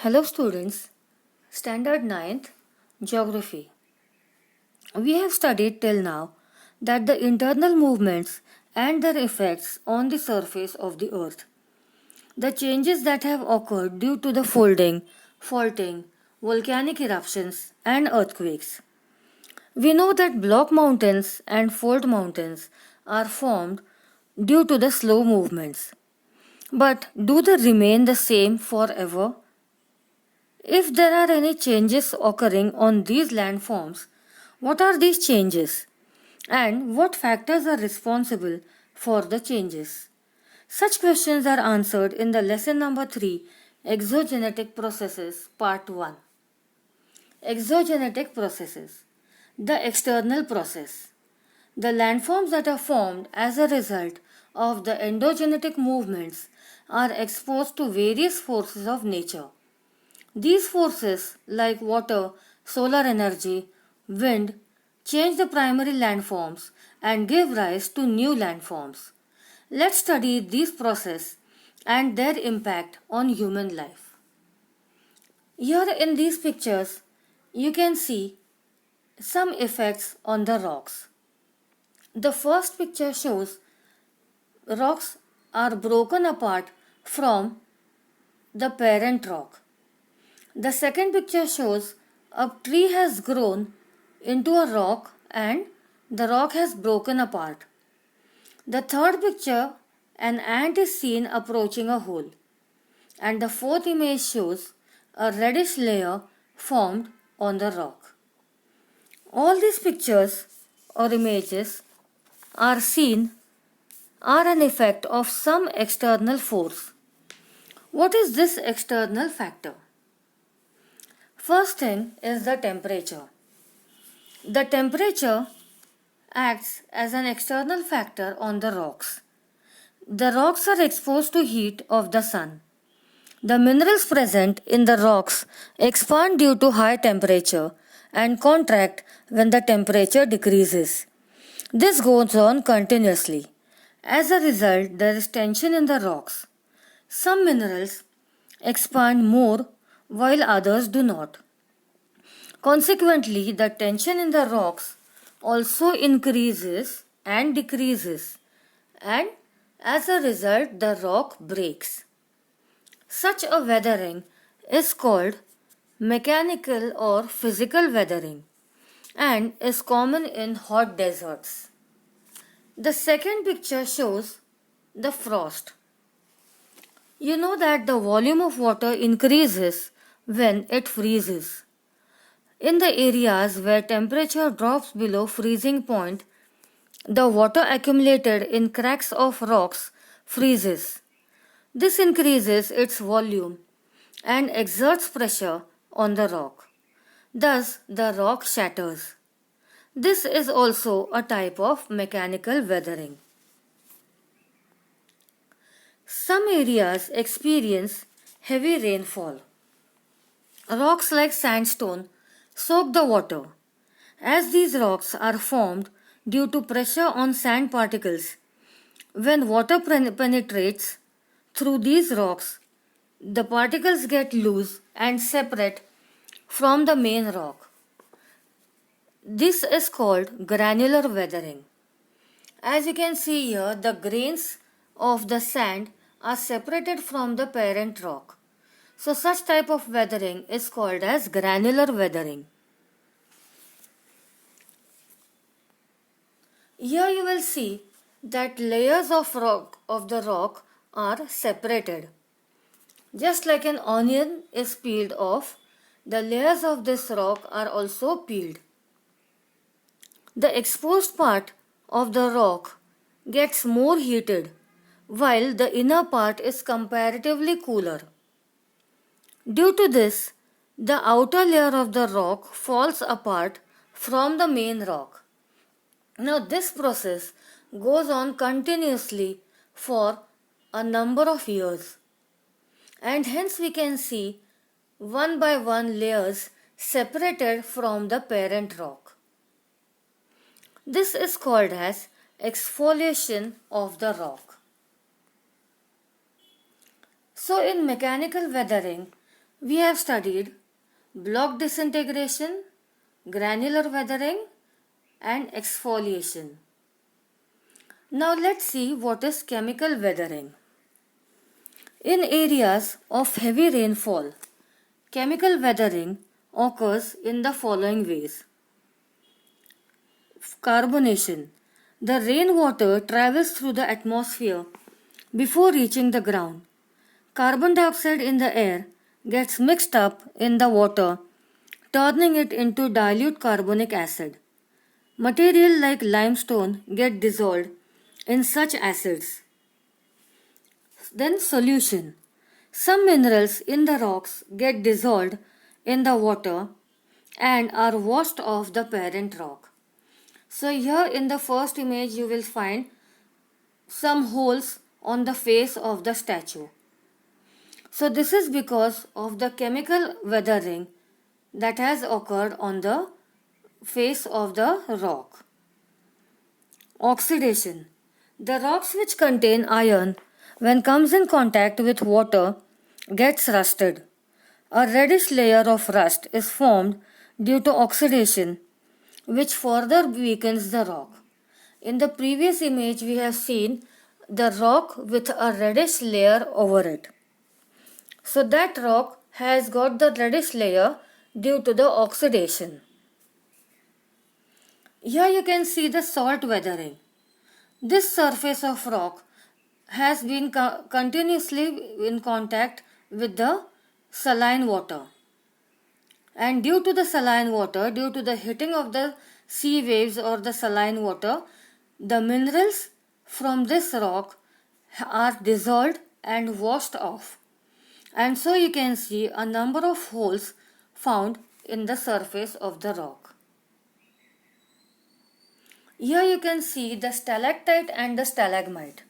Hello students, Standard 9th, Geography. We have studied till now that the internal movements and their effects on the surface of the earth. The changes that have occurred due to the folding, faulting, volcanic eruptions and earthquakes. We know that block mountains and fold mountains are formed due to the slow movements. But do they remain the same forever? If there are any changes occurring on these landforms, what are these changes? And what factors are responsible for the changes? Such questions are answered in the lesson number 3, Exogenetic Processes, Part 1. Exogenetic processes. The external process. The landforms that are formed as a result of the endogenetic movements are exposed to various forces of nature. These forces, like water, solar energy, wind, change the primary landforms and give rise to new landforms. Let's study these processes and their impact on human life. Here in these pictures, you can see some effects on the rocks. The first picture shows rocks are broken apart from the parent rock. The second picture shows a tree has grown into a rock and the rock has broken apart. The third picture, an ant is seen approaching a hole. And the fourth image shows a reddish layer formed on the rock. All these pictures or images are an effect of some external force. What is this external factor? First thing is the temperature. The temperature acts as an external factor on the rocks. The rocks are exposed to heat of the sun. The minerals present in the rocks expand due to high temperature and contract when the temperature decreases. This goes on continuously. As a result, there is tension in the rocks. Some minerals expand more while others do not. Consequently, the tension in the rocks also increases and decreases, and as a result, the rock breaks. Such a weathering is called mechanical or physical weathering and is common in hot deserts. The second picture shows the frost. You know that the volume of water increases when it freezes. In the areas where temperature drops below freezing point, the water accumulated in cracks of rocks freezes. This increases its volume and exerts pressure on the rock. Thus, the rock shatters. This is also a type of mechanical weathering. Some areas experience heavy rainfall. Rocks like sandstone soak the water. As these rocks are formed due to pressure on sand particles, when water penetrates through these rocks, the particles get loose and separate from the main rock. This is called granular weathering. As you can see here, the grains of the sand are separated from the parent rock. So such type of weathering is called as granular weathering. Here you will see that layers of the rock are separated. Just like an onion is peeled off, the layers of this rock are also peeled. The exposed part of the rock gets more heated, while the inner part is comparatively cooler. Due to this, the outer layer of the rock falls apart from the main rock. Now this process goes on continuously for a number of years, and hence we can see one by one layers separated from the parent rock. This is called as exfoliation of the rock. So in mechanical weathering, We have studied block disintegration, granular weathering, and exfoliation. Now let's see what is chemical weathering. In areas of heavy rainfall, chemical weathering occurs in the following ways. Carbonation. The rainwater travels through the atmosphere before reaching the ground. Carbon dioxide in the air gets mixed up in the water, turning it into dilute carbonic acid. Material like limestone get dissolved in such acids. Then solution. Some minerals in the rocks get dissolved in the water and are washed off the parent rock. So here in the first image you will find some holes on the face of the statue. So this is because of the chemical weathering that has occurred on the face of the rock. Oxidation. The rocks which contain iron, when comes in contact with water, gets rusted. A reddish layer of rust is formed due to oxidation, which further weakens the rock. In the previous image we have seen the rock with a reddish layer over it. So that rock has got the reddish layer due to the oxidation. Here you can see the salt weathering. This surface of rock has been continuously in contact with the saline water. And due to the saline water, due to the hitting of the sea waves or the saline water, the minerals from this rock are dissolved and washed off. And so you can see a number of holes found in the surface of the rock. Here you can see the stalactite and the stalagmite.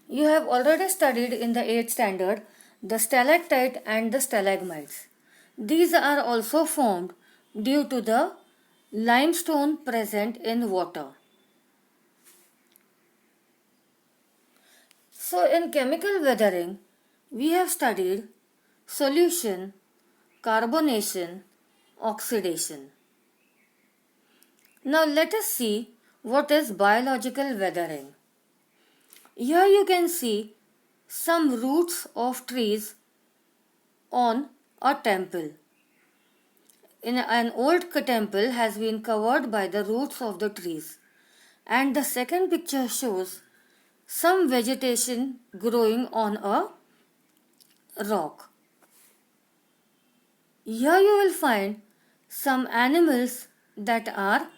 You have already studied in the 8th standard the stalactite and the stalagmites. These are also formed due to the limestone present in water. So in chemical weathering, we have studied solution, carbonation, oxidation. Now let us see what is biological weathering. Here you can see some roots of trees on a temple. In an old temple has been covered by the roots of the trees. And the second picture shows some vegetation growing on a rock. Here you will find some animals that are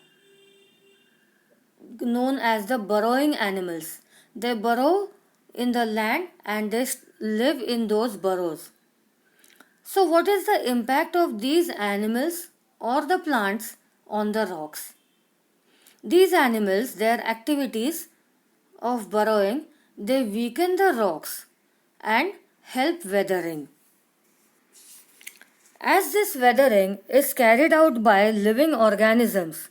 known as the burrowing animals. They burrow in the land and they live in those burrows. So what is the impact of these animals or the plants on the rocks? These animals, their activities of burrowing, they weaken the rocks and help weathering. As this weathering is carried out by living organisms,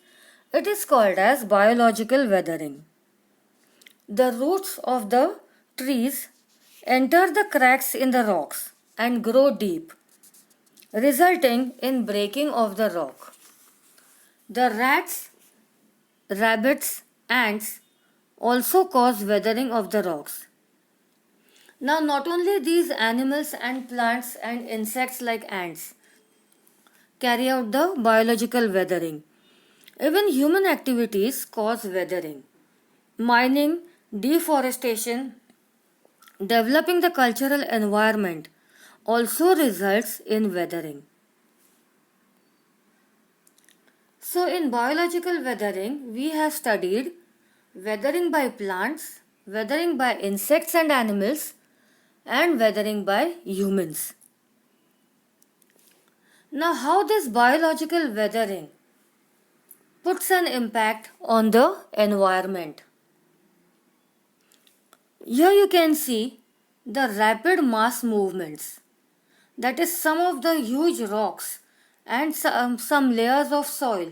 it is called as biological weathering. The roots of the trees enter the cracks in the rocks and grow deep, resulting in breaking of the rock. The rats, rabbits, ants also cause weathering of the rocks. Now not only these animals and plants and insects like ants carry out the biological weathering. Even human activities cause weathering. Mining, deforestation, developing the cultural environment also results in weathering. So in biological weathering, we have studied weathering by plants, weathering by insects and animals, and weathering by humans. Now how this biological weathering puts an impact on the environment. Here you can see the rapid mass movements. That is, some of the huge rocks and some layers of soil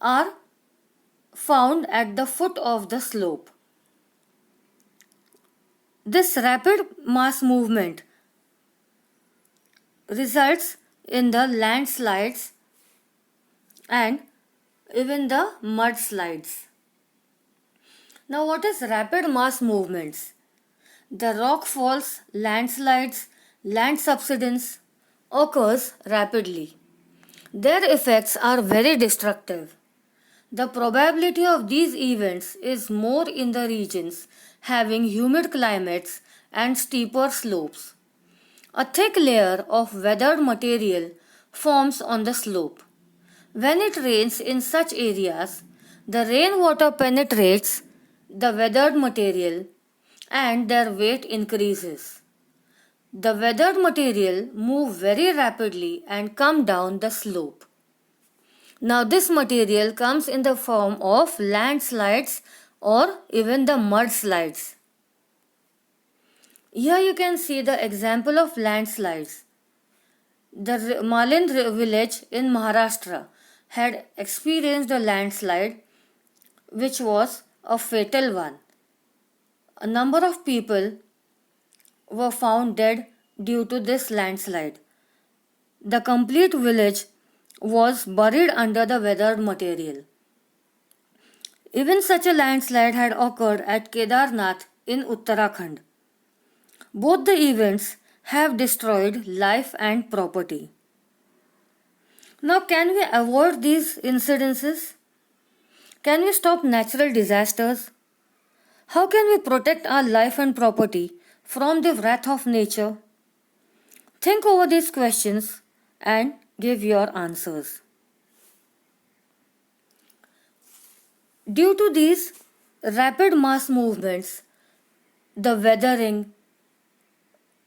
are found at the foot of the slope. This rapid mass movement results in the landslides and even the mudslides. Now, what is rapid mass movements? The rock falls, landslides, land subsidence occurs rapidly. Their effects are very destructive. The probability of these events is more in the regions having humid climates and steeper slopes. A thick layer of weathered material forms on the slope. When it rains in such areas, the rainwater penetrates the weathered material and their weight increases. The weathered material move very rapidly and come down the slope. Now this material comes in the form of landslides or even the mudslides. Here you can see the example of landslides. The Malin village in Maharashtra had experienced a landslide which was a fatal one. A number of people were found dead due to this landslide. The complete village was buried under the weathered material. Even such a landslide had occurred at Kedarnath in Uttarakhand. Both the events have destroyed life and property. Now, can we avoid these incidences? Can we stop natural disasters? How can we protect our life and property from the wrath of nature? Think over these questions and give your answers. Due to these rapid mass movements, the weathering,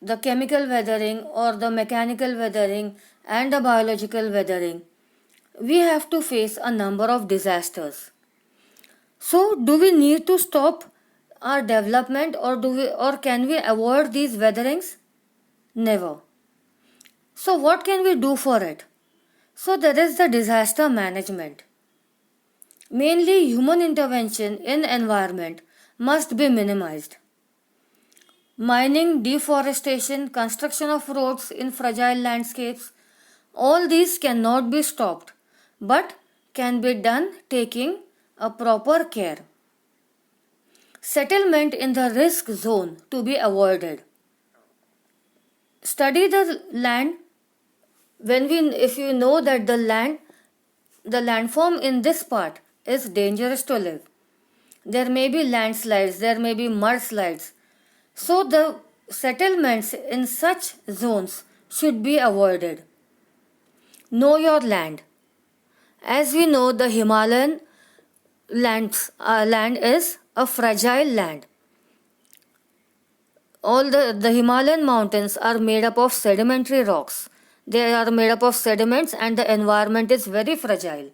the chemical weathering or the mechanical weathering and the biological weathering, we have to face a number of disasters. So, do we need to stop our development or can we avoid these weatherings? Never. So, what can we do for it? So, there is the disaster management. Mainly, human intervention in environment must be minimized. Mining, deforestation, construction of roads in fragile landscapes, all these cannot be stopped but can be done taking a proper care. Settlement in the risk zone to be avoided. Study the land if you know that the landform in this part is dangerous to live. There may be landslides, there may be mudslides. So the settlements in such zones should be avoided. Know your land. As we know, the Himalayan land is a fragile land. All the Himalayan mountains are made up of sedimentary rocks. They are made up of sediments and the environment is very fragile.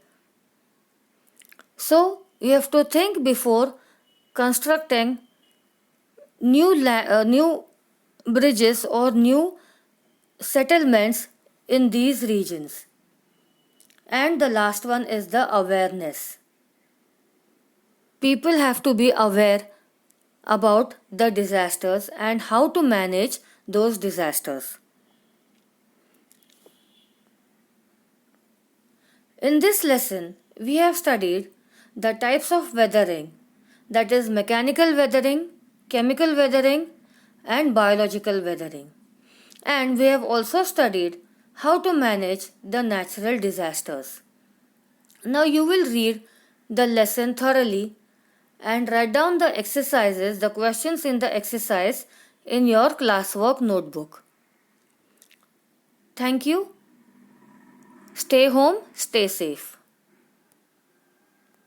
So, you have to think before constructing new bridges or new settlements in these regions. And the last one is the awareness. People have to be aware about the disasters and how to manage those disasters. In this lesson, we have studied the types of weathering, that is mechanical weathering, chemical weathering and biological weathering. And we have also studied how to manage the natural disasters. Now you will read the lesson thoroughly and write down the exercises, the questions in the exercise in your classwork notebook. Thank you. Stay home, stay safe.